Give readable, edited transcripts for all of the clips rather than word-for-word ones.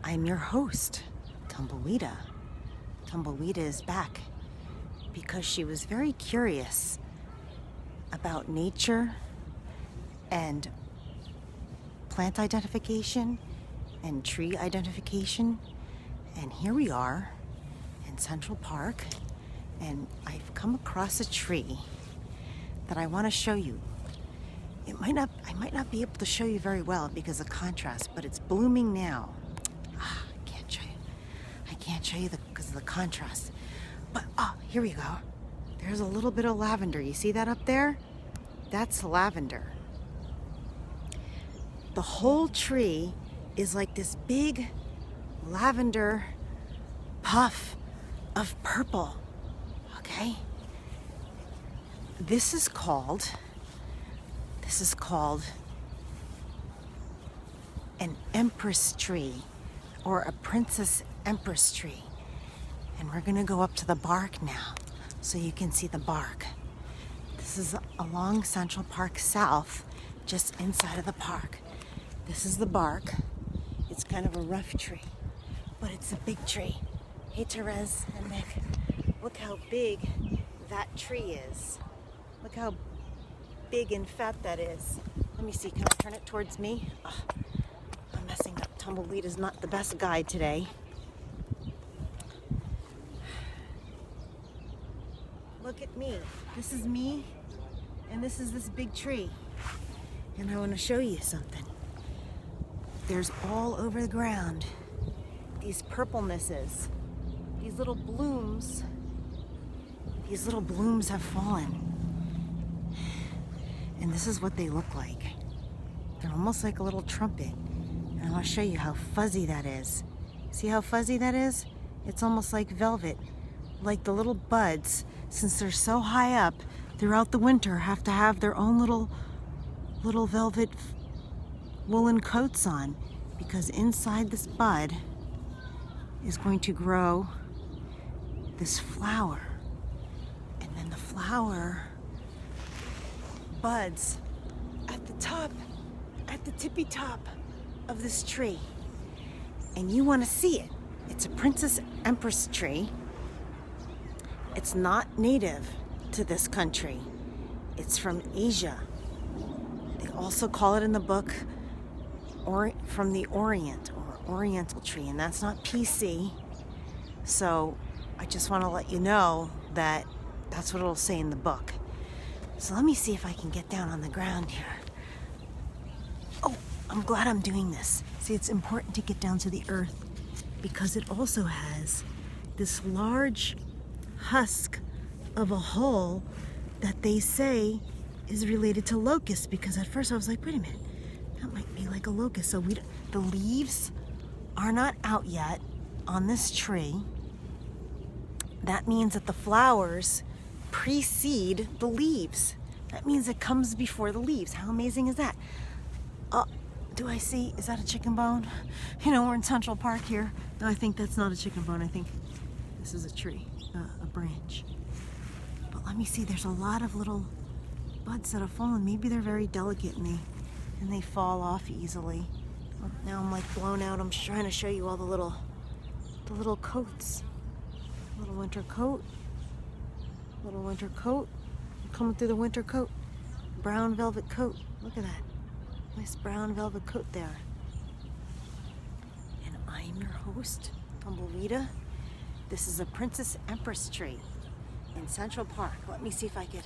I'm your host, Tumbleweeda. Tumbleweeda is back because she was very curious about nature and plant identification and tree identification. And here we are in Central Park, and I've come across a tree that I want to show you. I might not be able to show you very well because of contrast, but it's blooming now. I can't show you because of the contrast. But here we go. There's a little bit of lavender. You see that up there? That's lavender. The whole tree is like this big lavender puff of purple. Okay? This is called an empress tree, or a Princess Empress Tree. And we're gonna go up to the bark now so you can see the bark. This is along Central Park South, just inside of the park. This is the bark. It's kind of a rough tree, but it's a big tree. Hey, Therese and Nick, look how big that tree is. Look how big and fat that is. Let me see, can I turn it towards me? I'm messing up. Tumbleweed is not the best guide today. Look at me. This is me, and this is this big tree. And I want to show you something. There's all over the ground these purplenesses, these little blooms. These little blooms have fallen. And this is what they look like. They're almost like a little trumpet. And I want to show you how fuzzy that is. See how fuzzy that is? It's almost like velvet. Like the little buds, since they're so high up, throughout the winter have to have their own little velvet woolen coats on, because inside this bud is going to grow this flower. And then the flower buds at the top, at the tippy top of this tree. And you want to see it. It's a Princess Empress tree. It's not native to this country. It's from Asia. They also call it in the book from the Orient, or Oriental tree, and that's not PC. So I just want to let you know that that's what it'll say in the book. So let me see if I can get down on the ground here. Oh, I'm glad I'm doing this. See, it's important to get down to the earth because it also has this large husk of a hull that they say is related to locusts, because at first I was like, wait a minute, that might be like a locust. So the leaves are not out yet on this tree. That means that the flowers precede the leaves. That means it comes before the leaves. How amazing is that? Do I see, is that a chicken bone? You know, we're in Central Park here. No, I think that's not a chicken bone. I think this is a tree, a branch. But let me see, there's a lot of little buds that have fallen. Maybe they're very delicate and they fall off easily. Well, now I'm like blown out. I'm trying to show you all the little coats. Little winter coat. Little winter coat. I'm coming through the winter coat. Brown velvet coat. Look at that. Nice brown velvet coat there. And I'm your host, Tumbleweeda. This is a Princess Empress tree in Central Park. Let me see if I could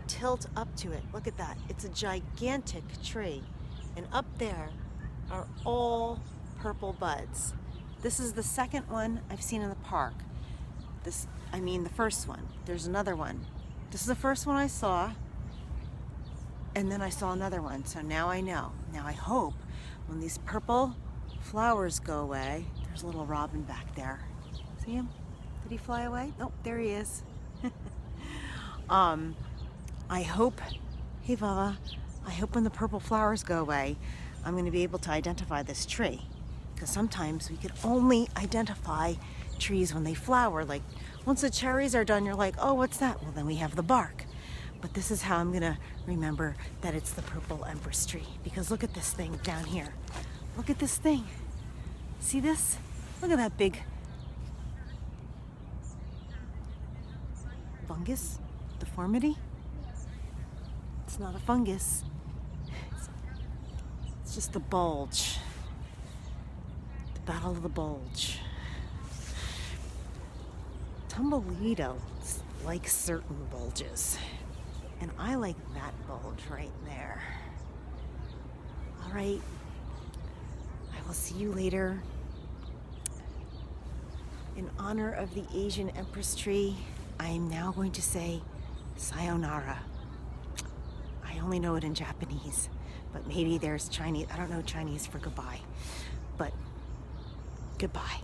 tilt up to it. Look at that. It's a gigantic tree. And up there are all purple buds. This is the second one I've seen in the park. The first one. There's another one. This is the first one I saw, and then I saw another one. So now I know. Now I hope when these purple flowers go away, there's a little robin back there. See him? Did he fly away? Nope, there he is. I hope, hey Vava, I hope when the purple flowers go away, I'm going to be able to identify this tree. Because sometimes we could only identify trees when they flower. Like once the cherries are done, you're like, oh, what's that? Well, then we have the bark. But this is how I'm going to remember that it's the purple empress tree. Because look at this thing down here. Look at this thing. See this? Look at that big fungus deformity. It's not a fungus. It's just the bulge. The battle of the bulge. Tumbleweeda likes certain bulges. And I like that bulge right there. All right. I will see you later. In honor of the Asian Empress Tree, I am now going to say sayonara. I only know it in Japanese, but maybe there's Chinese. I don't know Chinese for goodbye, but goodbye.